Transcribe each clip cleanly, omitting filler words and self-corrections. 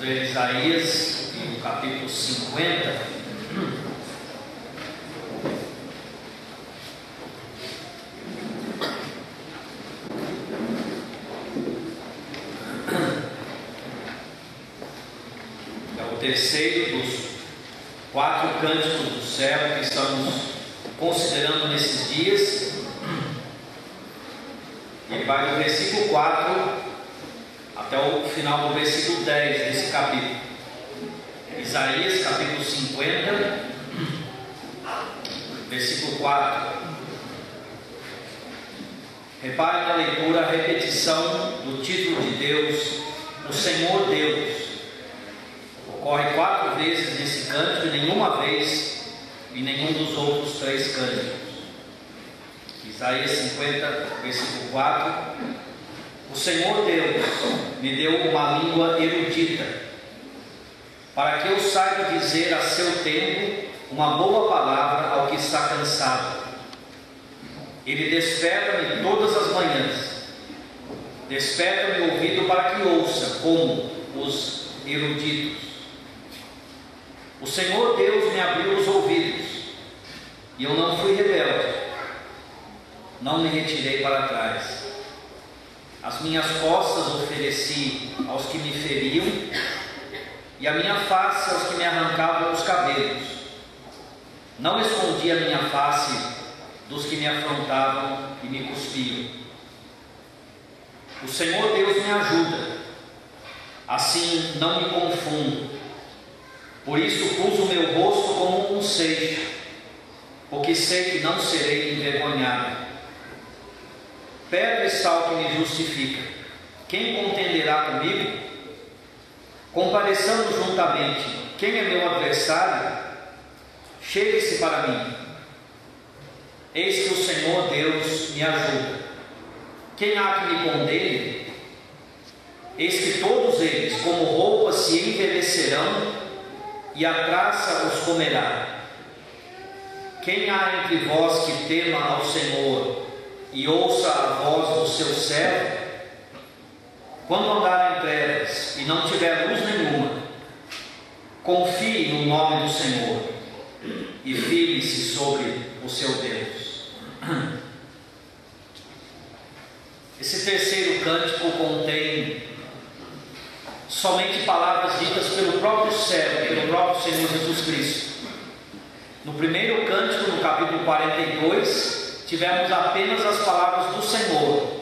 ler Isaías, no capítulo 50. É o terceiro dos 4 cânticos do céu que estamos considerando nesses dias. Ele vai do versículo 4 até o final do versículo 10 desse capítulo. Isaías capítulo 50, versículo 4. Repare na leitura a repetição do título de Deus, o Senhor Deus. Ocorre 4 vezes nesse cântico e nenhuma vez em nenhum dos outros 3 cânticos. Isaías 50, versículo 4. O Senhor Deus me deu uma língua erudita, para que eu saiba dizer a seu tempo uma boa palavra ao que está cansado. Ele desperta-me todas as manhãs, desperta-me o ouvido para que ouça, como os eruditos. O Senhor Deus me abriu os ouvidos, e eu não fui rebelde, não me retirei para trás. As minhas costas ofereci aos que me feriam, e a minha face aos que me arrancavam os cabelos. Não escondi a minha face dos que me afrontavam e me cuspiam. O Senhor Deus me ajuda, assim não me confundo. Por isso pus o meu rosto como um seixo, porque sei que não serei envergonhado. Perto está o que me justifica. Quem contenderá comigo? Compareçamos juntamente. Quem é meu adversário? Chegue-se para mim. Eis que o Senhor Deus me ajuda. Quem há que me condene? Eis que todos eles, como roupas, se envelhecerão, e a traça os comerá. Quem há entre vós que tema ao Senhor e ouça a voz do seu servo? Quando andar em trevas e não tiver luz nenhuma, confie no nome do Senhor e firme-se sobre o seu Deus. Esse terceiro cântico contém somente palavras ditas pelo próprio servo, pelo próprio Senhor Jesus Cristo. No primeiro cântico, no capítulo 42, tivemos apenas as palavras do Senhor.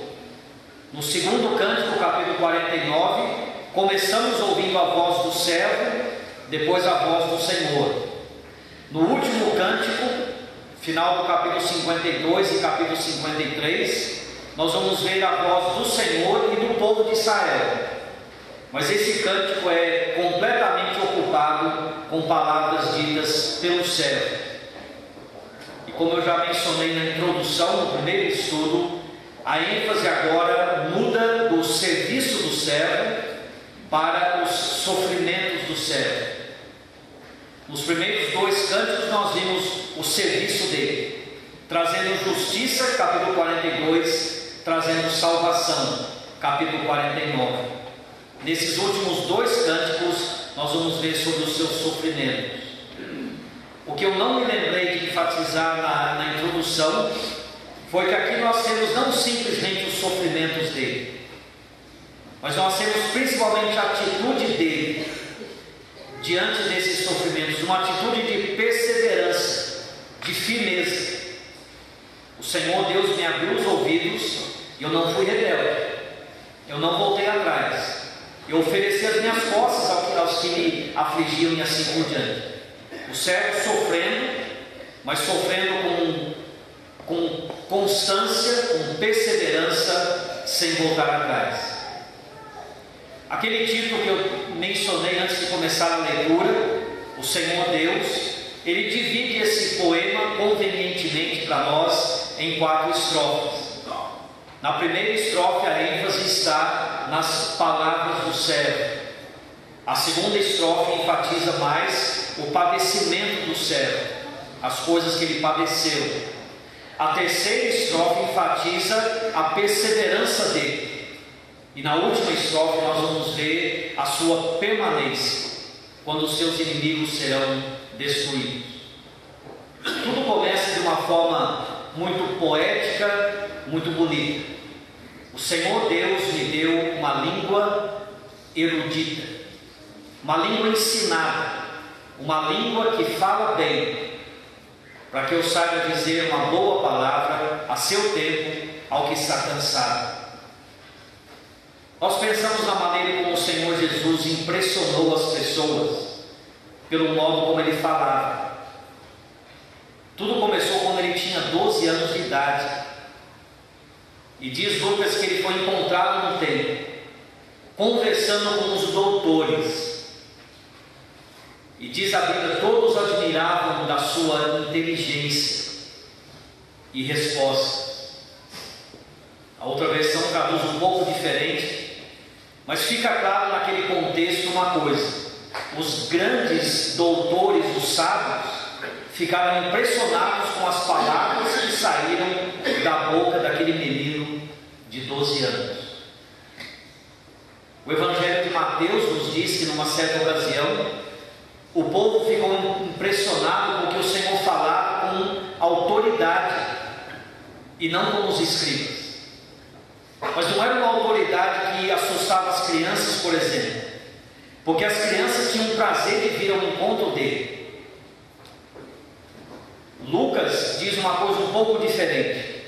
No segundo cântico, capítulo 49, começamos ouvindo a voz do servo, depois a voz do Senhor. No último cântico, final do capítulo 52 e capítulo 53, nós vamos ver a voz do Senhor e do povo de Israel. Mas esse cântico é completamente ocupado com palavras ditas pelo servo. E como eu já mencionei na introdução, no primeiro estudo, a ênfase agora muda do serviço do servo para os sofrimentos do servo. Nos primeiros 2 cânticos nós vimos o serviço dele, trazendo justiça, capítulo 42, trazendo salvação, capítulo 49. Nesses últimos 2 cânticos nós vamos ver sobre os seus sofrimentos. O que eu não me lembrei de enfatizar na introdução foi que aqui nós temos não simplesmente os sofrimentos dele, mas nós temos principalmente a atitude dele diante desses sofrimentos, uma atitude de perseverança, de firmeza. O Senhor Deus me abriu os ouvidos e eu não fui rebelde, eu não voltei atrás, eu ofereci as minhas costas aos que me afligiam e assim por diante. O servo sofrendo, mas sofrendo com constância, com perseverança, sem voltar atrás. Aquele título que eu mencionei antes de começar a leitura, o Senhor Deus, ele divide esse poema convenientemente para nós em 4 estrofes. Na primeira estrofe a ênfase está nas palavras do servo. A segunda estrofe enfatiza mais o padecimento do servo, as coisas que ele padeceu. A terceira estrofe enfatiza a perseverança dele. E na última estrofe nós vamos ver a sua permanência, quando os seus inimigos serão destruídos. Tudo começa de uma forma muito poética, muito bonita. O Senhor Deus me deu uma língua erudita, uma língua ensinada, uma língua que fala bem, para que eu saiba dizer uma boa palavra a seu tempo ao que está cansado. Nós pensamos na maneira como o Senhor Jesus impressionou as pessoas, pelo modo como ele falava. Tudo começou quando ele tinha 12 anos de idade. E diz Lucas que ele foi encontrado no templo, conversando com os doutores. E diz a Bíblia, todos admiravam da sua inteligência e respostas. A outra versão traduz um pouco diferente, mas fica claro naquele contexto uma coisa: os grandes doutores, os sábios, ficaram impressionados com as palavras que saíram da boca daquele menino de 12 anos. O Evangelho de Mateus nos diz que numa certa ocasião o povo ficou impressionado porque o Senhor falava com autoridade e não com os escribas. Mas não era uma autoridade que assustava as crianças, por exemplo, porque as crianças tinham prazer de vir ao encontro dele. Lucas diz uma coisa um pouco diferente.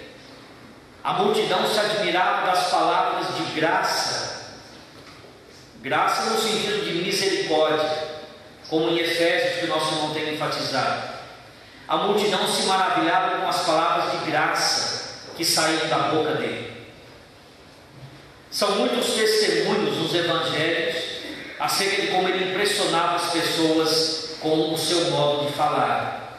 A multidão se admirava das palavras de graça, graça no sentido de misericórdia, como em Efésios, que o nosso irmão tem enfatizado. A multidão se maravilhava com as palavras de graça que saíam da boca dele. São muitos testemunhos nos evangelhos acerca de como ele impressionava as pessoas com o seu modo de falar.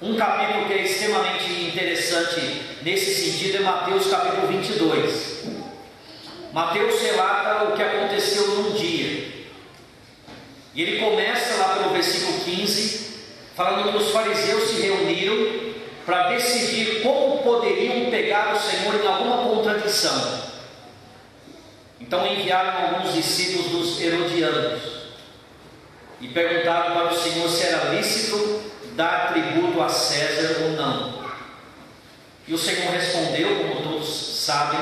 Um capítulo que é extremamente interessante nesse sentido é Mateus capítulo 22. Mateus relata o que aconteceu num dia. E ele começa lá pelo versículo 15, falando que os fariseus se reuniram para decidir como poderiam pegar o Senhor em alguma contradição. Então enviaram alguns discípulos dos herodianos e perguntaram para o Senhor se era lícito dar tributo a César ou não. E o Senhor respondeu, como todos sabem: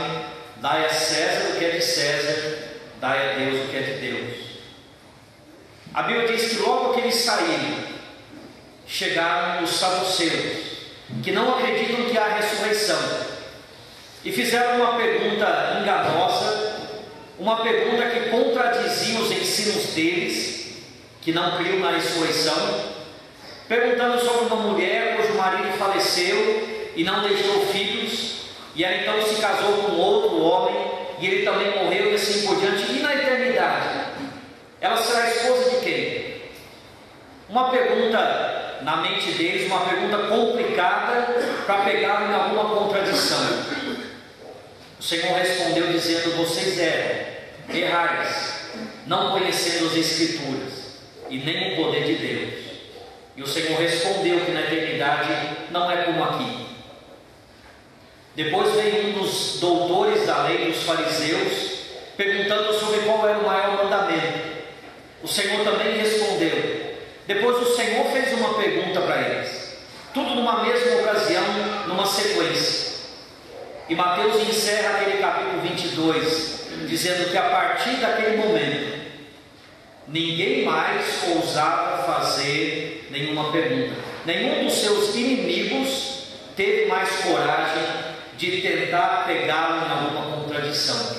dai a César o que é de César, dai a Deus o que é de Deus. A Bíblia diz que logo que eles saíram, chegaram os saduceus, que não acreditam que há ressurreição, e fizeram uma pergunta enganosa, uma pergunta que contradizia os ensinos deles, que não criam na ressurreição, perguntando sobre uma mulher cujo marido faleceu e não deixou filhos, e ela então se casou com outro homem, e ele também morreu, e assim por diante. E na eternidade, ela será esposa de quem? Uma pergunta na mente deles, uma pergunta complicada para pegar em alguma contradição. O Senhor respondeu dizendo: vocês errais, não conhecendo as Escrituras e nem o poder de Deus. E o Senhor respondeu que na eternidade não é como aqui. Depois veio um dos doutores da lei, dos fariseus, perguntando sobre qual era o maior mandamento. O Senhor também respondeu. Depois o Senhor fez uma pergunta para eles, tudo numa mesma ocasião, numa sequência. E Mateus encerra aquele capítulo 22, dizendo que a partir daquele momento, ninguém mais ousava fazer nenhuma pergunta. Nenhum dos seus inimigos teve mais coragem de tentar pegá-lo em alguma contradição.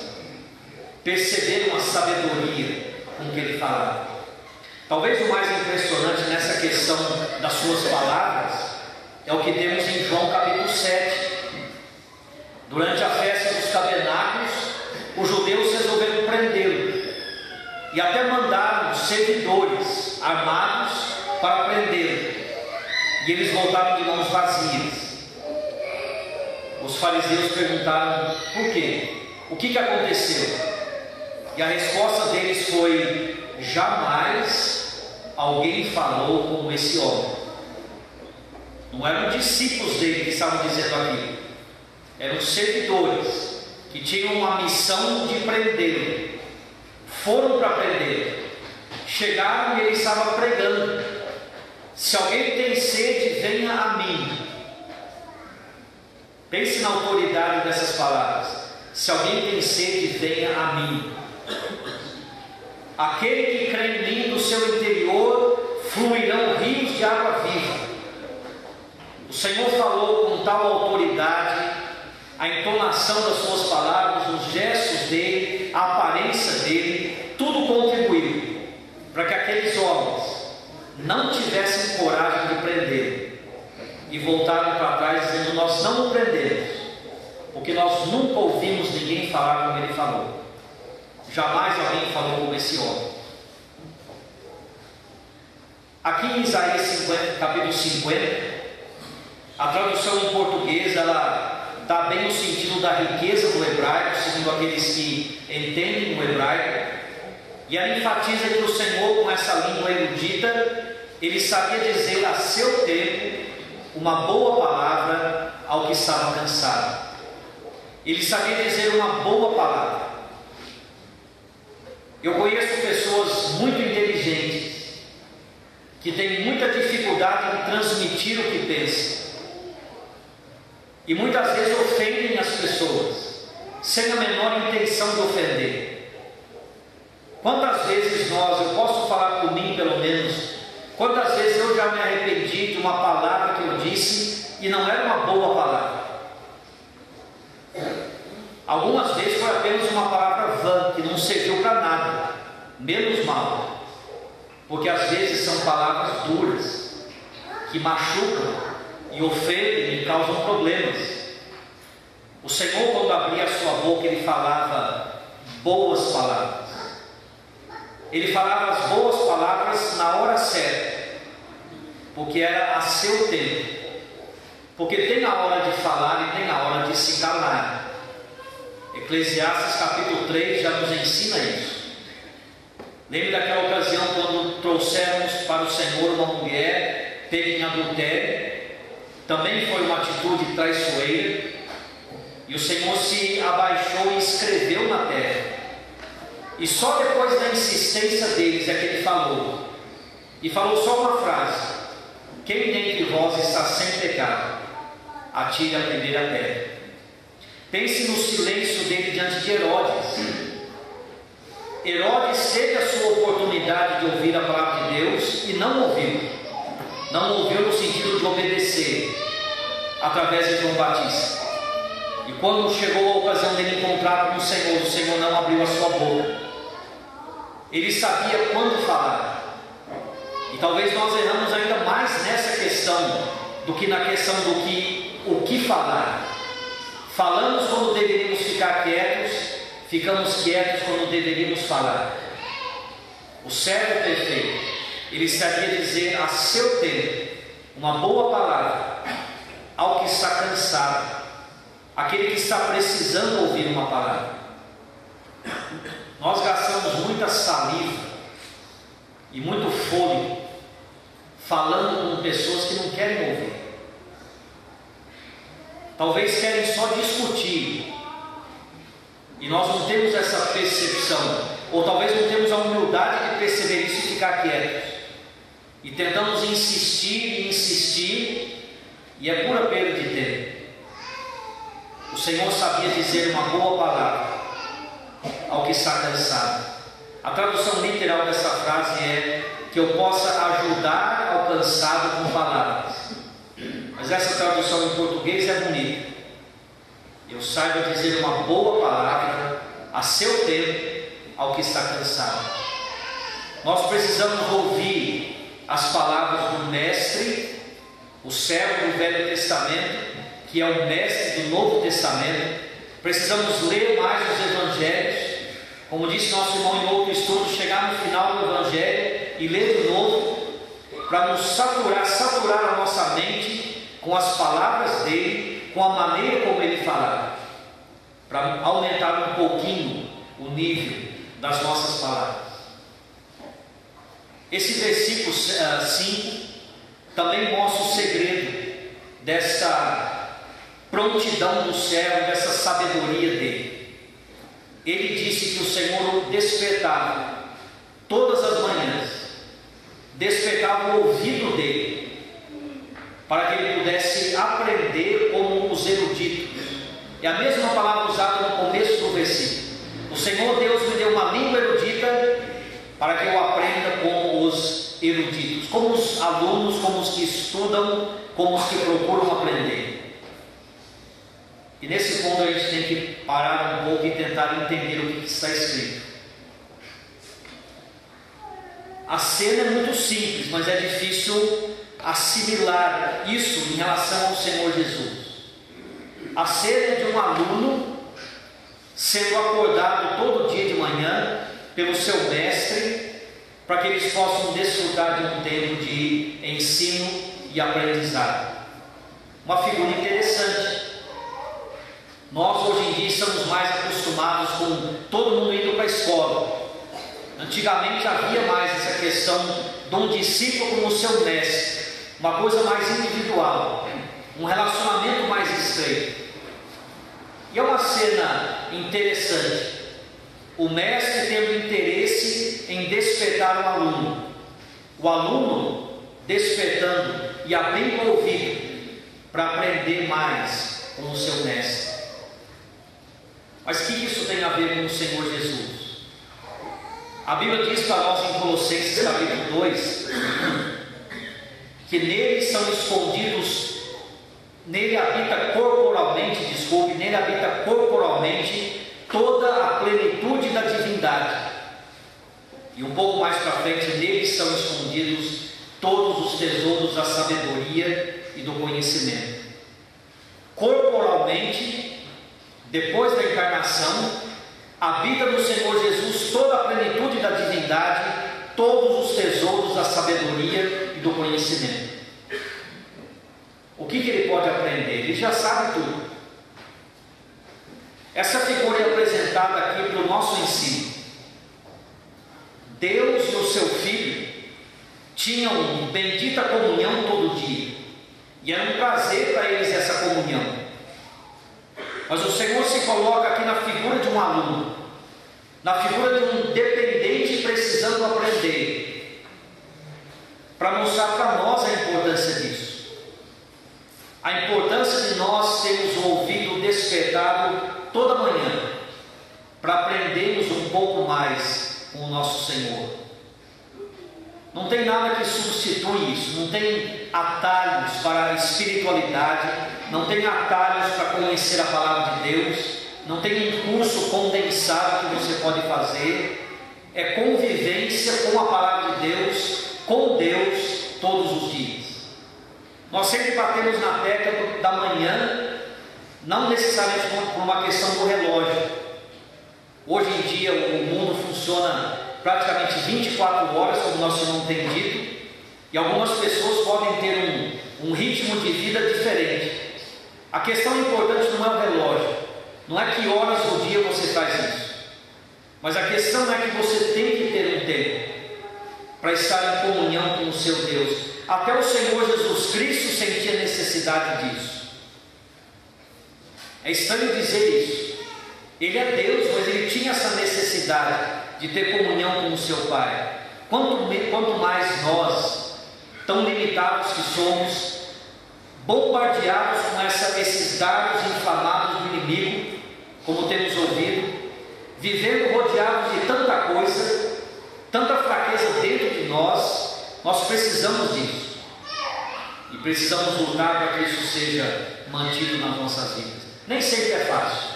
Perceberam a sabedoria com que ele falava. Talvez o mais impressionante nessa questão das suas palavras é o que temos em João capítulo 7. Durante a festa dos tabernáculos, os judeus resolveram prendê-lo e até mandaram servidores armados para prendê-lo, e eles voltaram de mãos vazias. Os fariseus perguntaram por quê? O que aconteceu? E a resposta deles foi: jamais alguém falou como esse homem. Não eram discípulos dele que estavam dizendo aquilo, eram servidores que tinham uma missão de prendê-lo. Foram para prendê-lo. Chegaram e ele estava pregando: se alguém tem sede, venha a mim. Pense na autoridade dessas palavras. Se alguém tem sede, venha a mim. Aquele que crê em mim, do seu interior fluirão rios de água viva. O Senhor falou com tal autoridade, a entonação das suas palavras, os gestos dele, a aparência dele, tudo contribuiu para que aqueles homens não tivessem coragem de prendê-lo e voltaram para trás dizendo: nós não o prendemos, porque nós nunca ouvimos ninguém falar como ele falou. Jamais alguém falou como esse homem. Aqui em Isaías 50, capítulo 50, a tradução em português, ela dá bem o sentido da riqueza do hebraico, segundo aqueles que entendem o hebraico, e ela enfatiza que o Senhor, com essa língua erudita, ele sabia dizer a seu tempo uma boa palavra ao que estava cansado. Ele sabia dizer uma boa palavra. Eu conheço pessoas muito inteligentes que têm muita dificuldade em transmitir o que pensam, e muitas vezes ofendem as pessoas sem a menor intenção de ofender. Quantas vezes eu posso falar por mim pelo menos, quantas vezes eu já me arrependi de uma palavra que eu disse e não era uma boa palavra. Algumas vezes foi apenas uma palavra vã, que não serviu para nada, menos mal, porque às vezes são palavras duras, que machucam e ofendem e causam problemas. O Senhor, quando abria a sua boca, ele falava boas palavras. Ele falava as boas palavras na hora certa, porque era a seu tempo. Porque tem a hora de falar e tem a hora de se calar. Eclesiastes capítulo 3 já nos ensina isso. Lembre daquela ocasião quando trouxemos para o Senhor uma mulher pega em adultério. Também foi uma atitude traiçoeira, e o Senhor se abaixou e escreveu na terra. E só depois da insistência deles é que ele falou. E falou só uma frase: quem dentre vós está sem pecado, atire a primeira pedra. Pense no silêncio dele diante de Herodes. Herodes teve a sua oportunidade de ouvir a palavra de Deus e não ouviu. Não ouviu no sentido de obedecer, através de João Batista. E quando chegou a ocasião dele encontrar com o Senhor não abriu a sua boca. Ele sabia quando falar. E talvez nós erramos ainda mais nessa questão do que na questão o que falar. Falamos quando deveríamos ficar quietos, ficamos quietos quando deveríamos falar. O servo perfeito, ele sabia dizer a seu tempo uma boa palavra ao que está cansado, aquele que está precisando ouvir uma palavra. Nós gastamos muita saliva e muito fôlego falando com pessoas que não querem ouvir. Talvez querem só discutir, e nós não temos essa percepção, ou talvez não temos a humildade de perceber isso e ficar quietos, e tentamos insistir, e é pura perda de tempo. O Senhor sabia dizer uma boa palavra ao que está cansado. A tradução literal dessa frase é que eu possa ajudar ao cansado com palavras. Mas essa tradução em português é bonita. Eu saiba dizer uma boa palavra a seu tempo ao que está cansado. Nós precisamos ouvir as palavras do Mestre, o servo do Velho Testamento, que é o Mestre do Novo Testamento. Precisamos ler mais os Evangelhos. Como disse nosso irmão em outro estudo, chegar no final do Evangelho e ler de novo, para nos saturar a nossa mente com as palavras dele, com a maneira como ele falava, para aumentar um pouquinho o nível das nossas palavras. Esse versículo 5 também mostra o segredo dessa prontidão do servo, dessa sabedoria dele. ele disse que o Senhor o despertava todas as manhãs, despertava o ouvido dele, para que ele pudesse aprender como os eruditos. É a mesma palavra usada no começo do versículo. O Senhor Deus me deu uma língua erudita para que eu aprenda como os eruditos, como os alunos, como os que estudam, como os que procuram aprender. E nesse ponto a gente tem que parar um pouco e tentar entender o que está escrito. A cena é muito simples, mas é difícil assimilar isso em relação ao Senhor Jesus. A cena é de um aluno sendo acordado todo dia de manhã pelo seu mestre, para que eles possam desfrutar de um tempo de ensino e aprendizado. Uma figura interessante. Nós hoje em dia estamos mais acostumados com todo mundo indo para a escola. Antigamente havia mais essa questão de um discípulo com o seu mestre, uma coisa mais individual, um relacionamento mais estreito. E é uma cena interessante. O mestre tendo interesse em despertar o aluno despertando e abrindo o ouvido para aprender mais com o seu mestre. Mas o que isso tem a ver com o Senhor Jesus? A Bíblia diz para nós em Colossenses capítulo 2 que nele estão escondidos, nele habita corporalmente toda a plenitude da divindade. E um pouco mais para frente, nele estão escondidos todos os tesouros da sabedoria e do conhecimento. Corporalmente, depois da encarnação, habita no Senhor Jesus toda a plenitude da divindade, todos os tesouros da sabedoria e do conhecimento. O que ele pode aprender? Ele já sabe tudo. Essa figura é apresentada aqui para o nosso ensino. Deus e o seu Filho tinham bendita comunhão todo dia, e era um prazer para eles essa comunhão. Mas o Senhor se coloca aqui na figura de um aluno, na figura de um dependente precisando aprender, para mostrar para nós a importância disso. A importância de nós termos o ouvido despertado toda manhã, para aprendermos um pouco mais com o nosso Senhor. Não tem nada que substitui isso, não tem atalhos para a espiritualidade, não tem atalhos para conhecer a palavra de Deus, não tem um curso condensado que você pode fazer. É convivência com a palavra de Deus, com Deus, todos os dias. Nós sempre batemos na tecla da manhã, não necessariamente por uma questão do relógio. Hoje em dia o mundo funciona praticamente 24 horas, como nosso irmão tem dito, e algumas pessoas podem ter um ritmo de vida diferente. A questão importante não é o relógio, não é que horas do dia você faz isso, mas a questão é que você tem que ter um tempo para estar em comunhão com o seu Deus. Até o Senhor Jesus Cristo sentia necessidade disso. É estranho dizer isso. Ele é Deus, mas ele tinha essa necessidade de ter comunhão com o seu Pai. Quanto mais nós, tão limitados que somos, bombardeados com esses dardos inflamados do inimigo, como temos ouvido, vivendo rodeados de tanta coisa, tanta fraqueza dentro de nós precisamos disso. E precisamos lutar para que isso seja mantido nas nossas vidas. Nem sempre é fácil.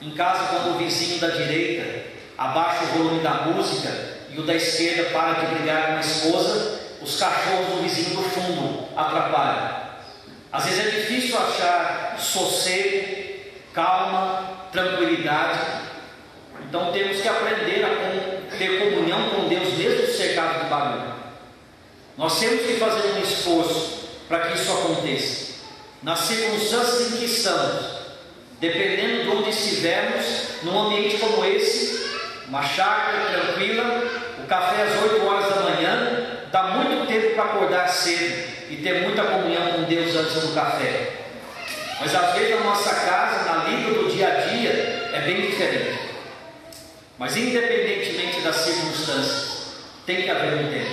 Em casa, quando o vizinho da direita abaixa o volume da música e o da esquerda para de brigar com a esposa, os cachorros do vizinho do fundo atrapalham. Às vezes é difícil achar sossego, calma, tranquilidade. Então temos que aprender a ter comunhão com Deus, mesmo cercado de barulho. Nós temos que fazer um esforço para que isso aconteça. Nas circunstâncias em que estamos, dependendo de onde estivermos, num ambiente como esse, uma chácara tranquila, o café às 8 horas da manhã, dá muito tempo para acordar cedo e ter muita comunhão com Deus antes do café. Mas às vezes a nossa casa, na lida do dia a dia, é bem diferente. Mas independentemente das circunstâncias, tem que haver um tempo.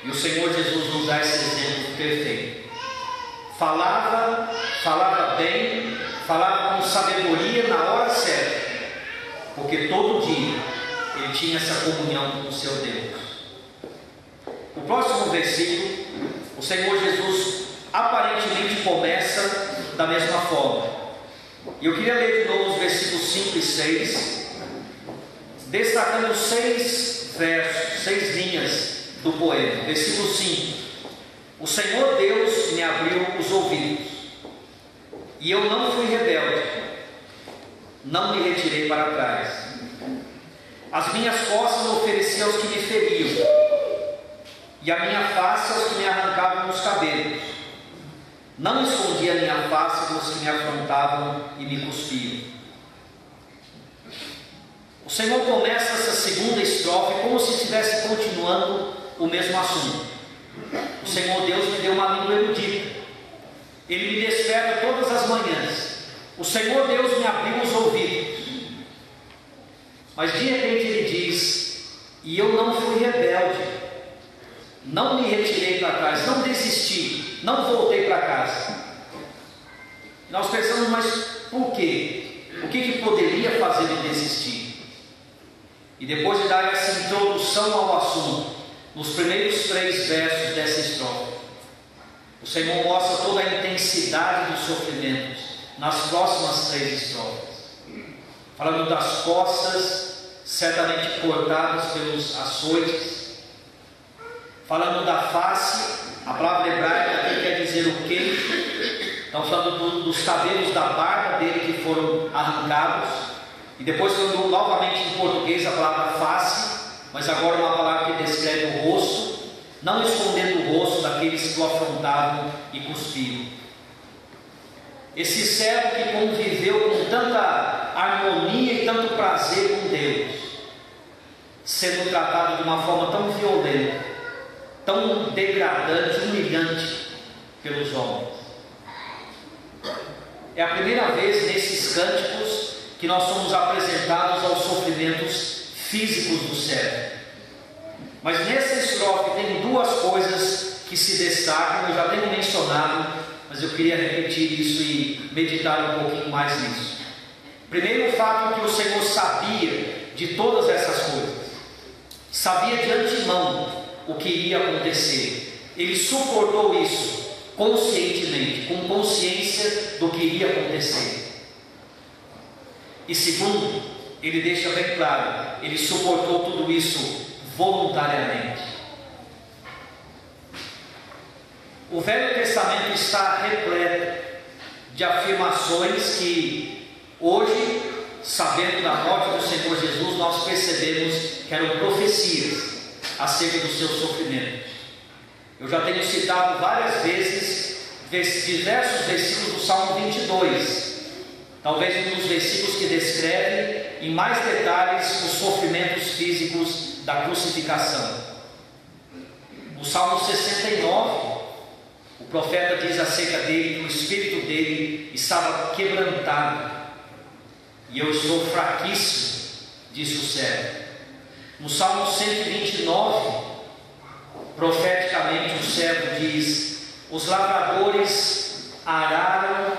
E o Senhor Jesus nos dá esse exemplo perfeito. Falava bem, falava com sabedoria na hora certa, porque todo dia ele tinha essa comunhão com o seu Deus. O próximo versículo, o Senhor Jesus aparentemente começa da mesma forma. E eu queria ler de novo os versículos 5 e 6, destacando 6 versos, 6 linhas do poema. Versículo 5: o Senhor Deus me abriu os ouvidos, e eu não fui rebelde, não me retirei para trás. As minhas costas ofereci aos que me feriam, e a minha face aos que me arrancavam os cabelos. Não escondi a minha face dos que me afrontavam e me cuspiam. O Senhor começa essa segunda estrofe como se estivesse continuando o mesmo assunto. O Senhor Deus me deu uma língua erudita, Ele me desperta todas as manhãs. O Senhor Deus me abriu os ouvidos. Mas de repente Ele diz: e eu não fui rebelde, não me retirei para trás, não desisti, não voltei para casa. Nós pensamos, mas por quê? O que poderia fazer ele desistir? E depois de dar essa introdução ao assunto, nos primeiros 3 versos dessa estrofe, o Senhor mostra toda a intensidade dos sofrimentos nas próximas 3 estrofes, falando das costas certamente cortadas pelos açoites, falando da face, a palavra hebraica aqui quer dizer o quê? Estamos falando dos cabelos da barba dele que foram arrancados, e depois falando novamente em português a palavra face, mas agora uma palavra que descreve o rosto, não escondendo o rosto daqueles que o afrontavam e cuspiram. Esse servo que conviveu com tanta harmonia e tanto prazer com Deus, sendo tratado de uma forma tão violenta, tão degradante, humilhante pelos homens. É a primeira vez nesses cânticos que nós somos apresentados aos sofrimentos físicos do servo. Mas nessa estrofe tem 2 coisas que se destacam, eu já tenho mencionado, mas eu queria repetir isso e meditar um pouquinho mais nisso. Primeiro, o fato que o Senhor sabia de todas essas coisas, sabia de antemão o que iria acontecer. Ele suportou isso conscientemente, com consciência do que iria acontecer. E segundo, ele deixa bem claro, ele suportou tudo isso voluntariamente. O Velho Testamento está repleto de afirmações que hoje, sabendo da morte do Senhor Jesus, nós percebemos que eram profecias acerca dos seus sofrimentos. Eu já tenho citado várias vezes diversos versículos do Salmo 22, talvez um dos versículos que descreve em mais detalhes os sofrimentos físicos da crucificação. O Salmo 69, o profeta diz acerca dele que o espírito dele estava quebrantado, e eu estou fraquíssimo, disse o servo. No Salmo 129, profeticamente o servo diz: os lavradores araram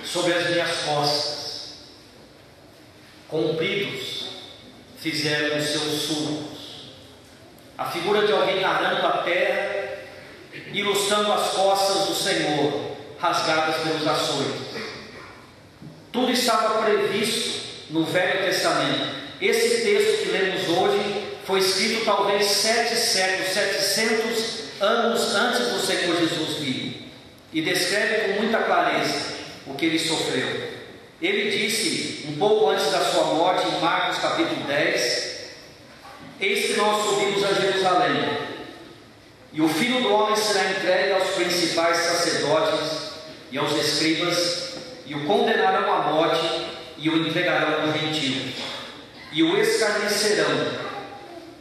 sobre as minhas costas, compridos fizeram os seus sulcos. A figura de alguém arando a terra, ilustrando as costas do Senhor, rasgadas pelos açoites. Tudo estava previsto no Velho Testamento. Esse texto que lemos hoje foi escrito talvez 7 séculos, 700 anos antes do Senhor Jesus vir, e descreve com muita clareza o que ele sofreu. Ele disse, um pouco antes da sua morte, em Marcos capítulo 10: eis que nós subimos a Jerusalém, e o Filho do Homem será entregue aos principais sacerdotes e aos escribas, e o condenarão à morte, e o entregarão aos gentios, e o escarnecerão,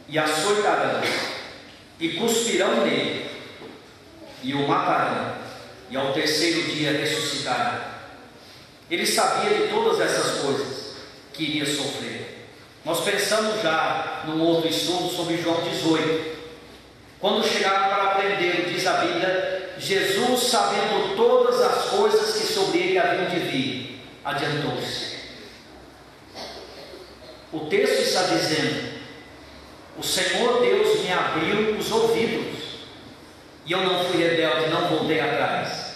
e açoitarão, e cuspirão nele, e o matarão, e ao terceiro dia ressuscitará. Ele sabia de todas essas coisas que iria sofrer. Nós pensamos já num outro estudo sobre João 18. Quando chegaram para aprender, diz a Bíblia, Jesus, sabendo todas as coisas que sobre ele haviam de vir, adiantou-se. O texto está dizendo: o Senhor Deus me abriu os ouvidos, e eu não fui rebelde, não voltei atrás.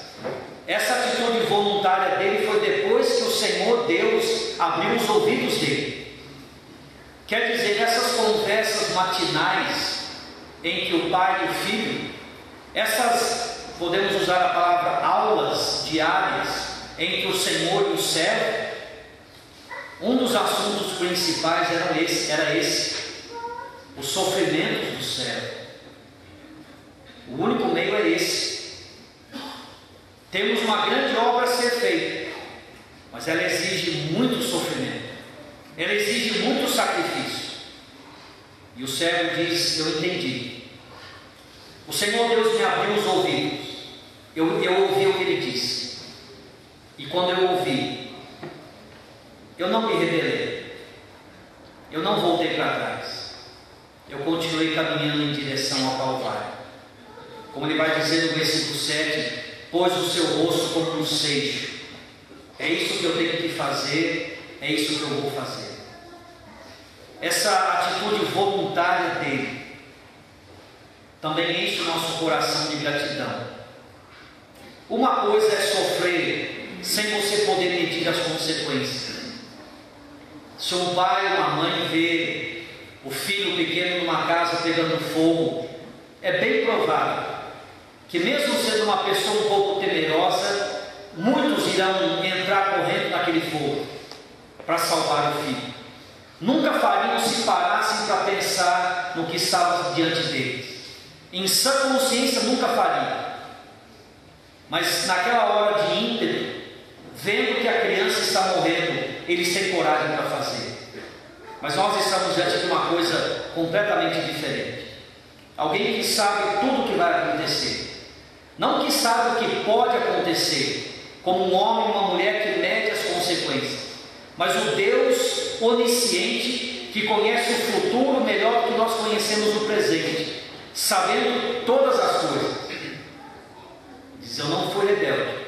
Essa atitude voluntária dele foi depois que o Senhor Deus abriu os ouvidos dele. Quer dizer, essas conversas matinais em que o pai e o filho, essas, podemos usar a palavra aulas diárias entre o Senhor e o servo, um dos assuntos principais era esse, os sofrimentos do servo. O único meio é esse. Temos uma grande obra a ser feita, mas ela exige muito sofrimento, ela exige muito sacrifício. E o servo diz: eu entendi. O Senhor Deus me abriu os ouvidos, eu ouvi o que ele disse, e quando eu ouvi, eu não me rebelei, eu não voltei para trás, eu continuei caminhando em direção ao Calvário. Como ele vai dizer no versículo 7, pôs o seu rosto como um seixo. É isso que eu tenho que fazer, é isso que eu vou fazer. Essa atitude voluntária dele também enche o nosso coração de gratidão. Uma coisa é sofrer sem você poder medir as consequências. Se um pai ou uma mãe vê o filho pequeno numa casa pegando fogo, é bem provável que, mesmo sendo uma pessoa um pouco temerosa, muitos irão entrar correndo naquele fogo para salvar o filho. Nunca fariam se parassem para pensar no que estava diante deles. Em sã consciência nunca fariam. Mas naquela hora de ímpeto, vendo que a criança está morrendo, eles têm coragem para fazer. Mas nós estamos diante de uma coisa completamente diferente. Alguém que sabe tudo o que vai acontecer, não que sabe o que pode acontecer, como um homem e uma mulher que mede as consequências, mas o Deus onisciente que conhece o futuro melhor do que nós conhecemos o presente, sabendo todas as coisas, diz: eu não fui rebelde,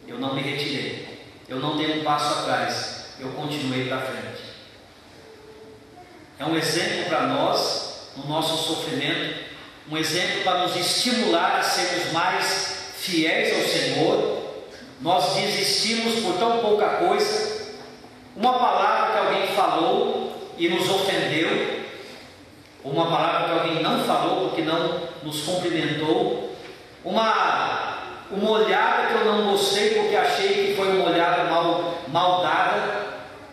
eu não me retirei, eu não dei um passo atrás, eu continuei para frente. É um exemplo para nós, no nosso sofrimento, um exemplo para nos estimular a sermos mais fiéis ao Senhor. Nós desistimos por tão pouca coisa, uma palavra que alguém falou e nos ofendeu, uma palavra que alguém não falou porque não nos cumprimentou, uma olhada que eu não gostei porque achei que foi uma olhada mal dada.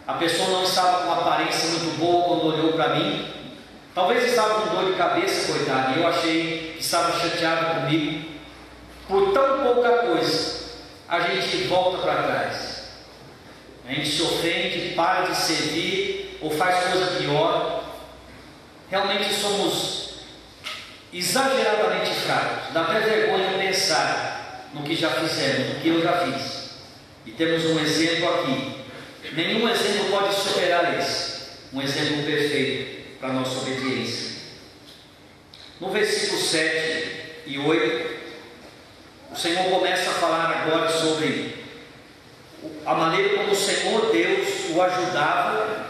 A pessoa não estava com uma aparência muito boa quando olhou para mim, talvez estava com dor de cabeça, coitado, e eu achei que estava chateado comigo. Por tão pouca coisa a gente volta para trás, a gente se ofende, para de servir ou faz coisa pior. Realmente somos exageradamente fracos, dá até vergonha pensar no que já fizemos, no que eu já fiz. E temos um exemplo aqui. Nenhum exemplo pode superar esse, um exemplo perfeito para a nossa obediência. No versículo 7 e 8, o Senhor começa a falar agora sobre a maneira como o Senhor Deus o ajudava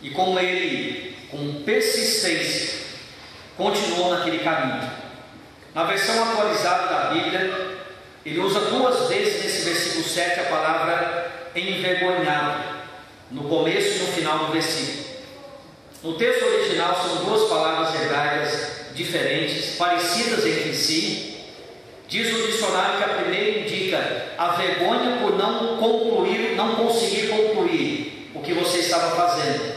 e como ele, com persistência, continuou naquele caminho. Na versão atualizada da Bíblia, ele usa duas vezes nesse versículo 7 a palavra envergonhado, no começo e no final do versículo. No texto original são duas palavras hebraicas diferentes, parecidas entre si. Diz o dicionário que a primeira indica a vergonha por não conseguir concluir o que você estava fazendo,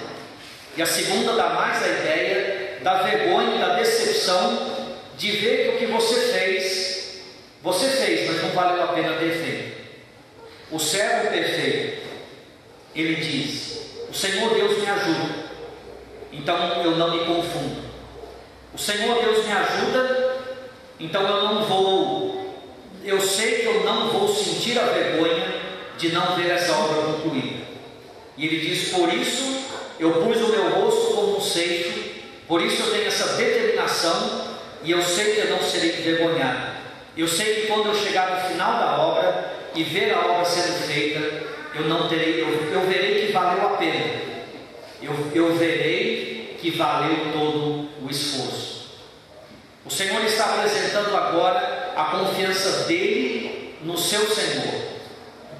e a segunda dá mais a ideia da vergonha, da decepção de ver que o que você fez, mas não valeu a pena ter feito. O servo perfeito, ele diz: o Senhor Deus me ajuda, então eu não me confundo. O Senhor Deus me ajuda, então eu sei que eu não vou sentir a vergonha de não ver essa obra concluída. E ele diz: por isso eu pus o meu rosto como um seixo, por isso eu tenho essa determinação, e eu sei que eu não serei envergonhado. Eu sei que quando eu chegar no final da obra e ver a obra sendo feita, eu verei que valeu a pena. Eu verei que valeu todo o esforço. O Senhor está apresentando agora a confiança dele no seu Senhor.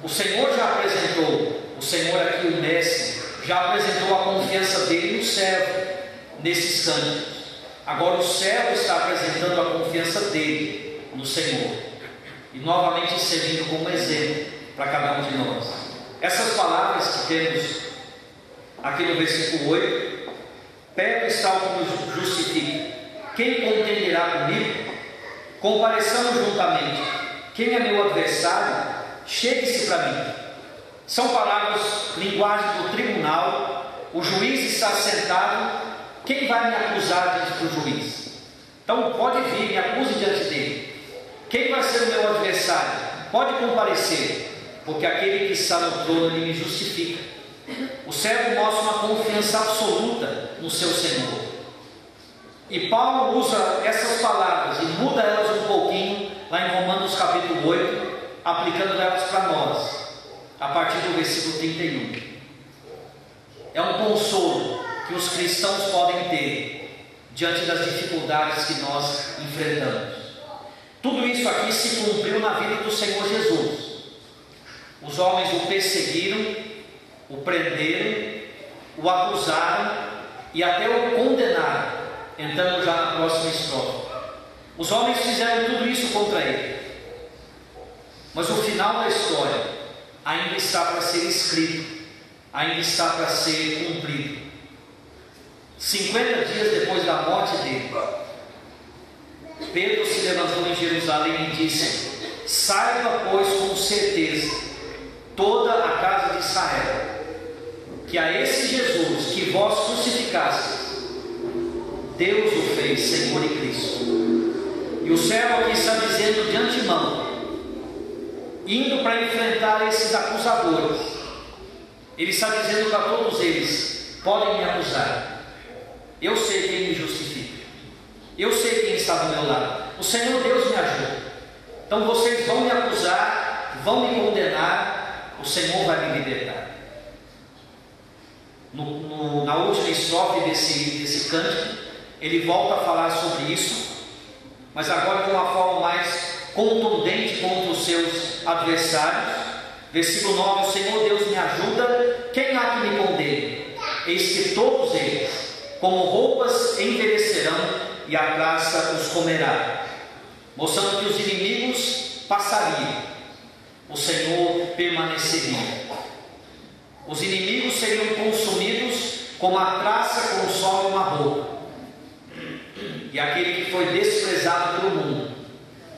O Senhor já apresentou, o Senhor aqui, o Mestre, já apresentou a confiança dele no servo, nesses cânticos. Agora o servo está apresentando a confiança dele no Senhor, e novamente servindo como exemplo para cada um de nós. Essas palavras que temos aqui no versículo 8: perto está o que nos justifica, quem contenderá comigo? Compareçamos juntamente, quem é meu adversário? Chegue-se para mim. São palavras, linguagem do tribunal. O juiz está sentado. Quem vai me acusar diante do juiz? Então pode vir, me acuse diante dele. Quem vai ser o meu adversário? Pode comparecer, porque aquele que está no trono, ele me justifica. O servo mostra uma confiança absoluta no seu Senhor. E Paulo usa essas palavras e muda elas um pouquinho lá em Romanos capítulo 8, aplicando elas para nós, a partir do versículo 31. É um consolo que os cristãos podem ter diante das dificuldades que nós enfrentamos. Tudo isso aqui se cumpriu na vida do Senhor Jesus. Os homens o perseguiram, o prenderam, o acusaram e até o condenaram, entrando já na próxima estrofe. Os homens fizeram tudo isso contra ele, mas o final da história ainda está para ser escrito, ainda está para ser cumprido. 50 dias depois da morte dele, Pedro se levantou em Jerusalém e disse: saiba, pois, com certeza, toda a casa de Israel, que a esse Jesus que vós crucificastes, Deus o fez Senhor e Cristo. E o servo aqui está dizendo de antemão, indo para enfrentar esses acusadores, ele está dizendo para todos eles: podem me acusar, eu sei quem me justifica, eu sei quem está do meu lado, o Senhor Deus me ajuda. Então vocês vão me acusar, vão me condenar, o Senhor vai me libertar. Na última estrofe desse cântico, ele volta a falar sobre isso, mas agora de uma forma mais contundente contra os seus adversários. Versículo 9: o Senhor Deus me ajuda, quem há que me condene? Eis que todos eles, como roupas, envelhecerão, e a traça os comerá. Mostrando que os inimigos passariam, o Senhor permaneceria. Os inimigos seriam consumidos como a traça consome uma roupa. E aquele que foi desprezado pelo mundo,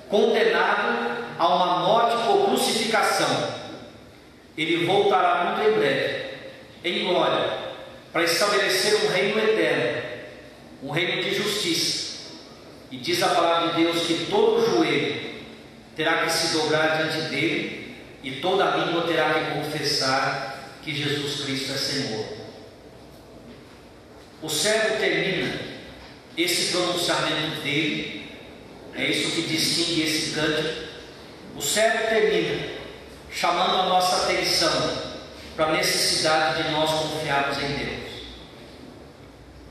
condenado a uma morte por crucificação, ele voltará muito em breve, em glória, para estabelecer um reino eterno, um reino de justiça. E diz a palavra de Deus que todo joelho terá que se dobrar diante dele, e toda língua terá que confessar que Jesus Cristo é Senhor. O servo termina esse pronunciamento dele, é isso que distingue esse cântico. O servo termina chamando a nossa atenção para a necessidade de nós confiarmos em Deus.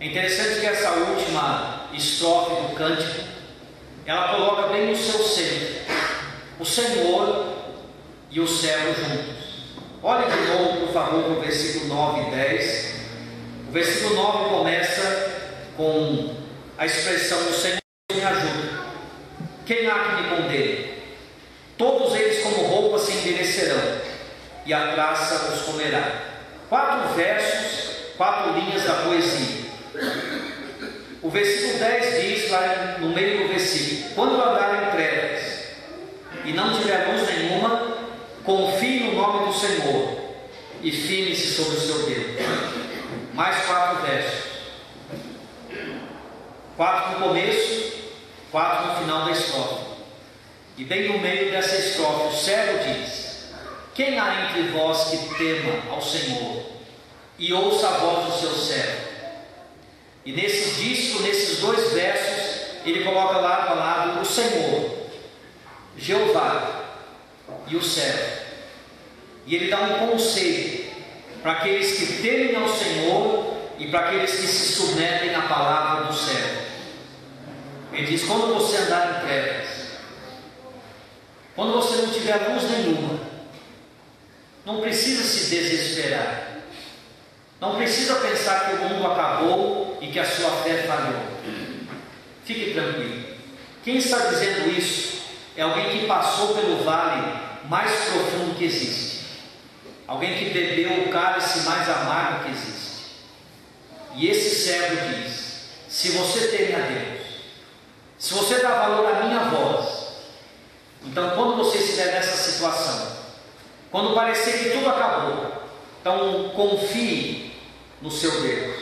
É interessante que essa última estrofe do cântico, ela coloca bem no seu centro o Senhor e o servo juntos. Olhem de novo, por favor, para o versículo 9 e 10. O versículo 9 começa com a expressão: o Senhor me ajuda, quem há que me condene? Todos eles como roupas se envelhecerão, e a traça os comerá. 4 versos, 4 linhas da poesia. O versículo 10 diz, lá no meio do versículo: quando andar em trevas e não tiver luz nenhuma, confie no nome do Senhor e firme-se sobre o seu Deus. Mais 4 versos, 4 no começo, 4 no final da estrofe. E bem no meio dessa estrofe, o servo diz: quem há entre vós que tema ao Senhor e ouça a voz do seu servo? E nesse disco, nesses 2 versos, ele coloca lá a palavra o Senhor, Jeová e o servo. E ele dá um conselho para aqueles que temem ao Senhor e para aqueles que se submetem à palavra do servo. Ele diz: quando você andar em trevas, quando você não tiver luz nenhuma, não precisa se desesperar. Não precisa pensar que o mundo acabou e que a sua fé falhou. Fique tranquilo. Quem está dizendo isso é alguém que passou pelo vale mais profundo que existe. Alguém que bebeu o cálice mais amargo que existe. E esse servo diz: se você teme a Deus, se você dá valor à minha voz, então quando você estiver nessa situação, quando parecer que tudo acabou, então confie no seu Deus,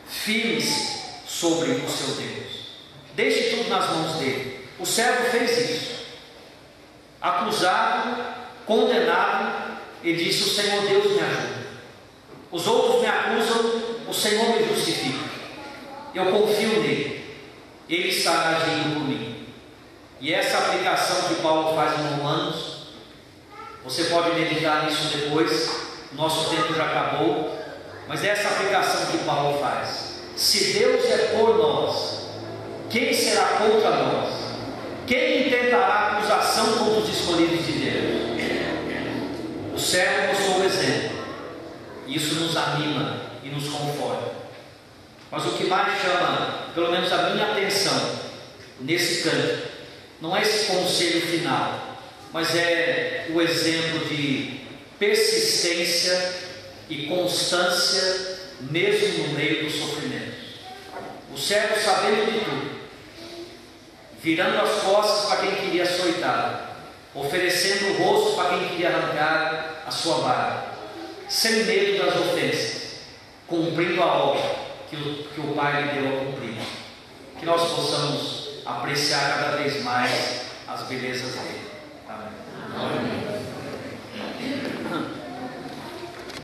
firme-se sobre o seu Deus, deixe tudo nas mãos dele. O servo fez isso. Acusado, condenado, ele disse: o Senhor Deus me ajuda. Os outros me acusam, o Senhor me justifica. Eu confio nele, ele está agindo por mim. E essa aplicação que Paulo faz em Romanos, você pode meditar nisso depois, nosso tempo já acabou, mas é essa aplicação que Paulo faz. Se Deus é por nós, quem será contra nós? Quem intentará acusação contra os escolhidos de Deus? O servo mostrou o exemplo, e isso nos anima e nos conforta. Mas o que mais chama, pelo menos a minha atenção, nesse canto, não é esse conselho final, mas é o exemplo de persistência e constância, mesmo no meio do sofrimento. O servo sabendo de tudo, virando as costas para quem queria açoitá-lo, oferecendo o rosto para quem queria arrancar a sua vara, sem medo das ofensas, cumprindo a obra que o Pai lhe deu a cumprir. Que nós possamos apreciar cada vez mais as belezas dele. Amém. Amém.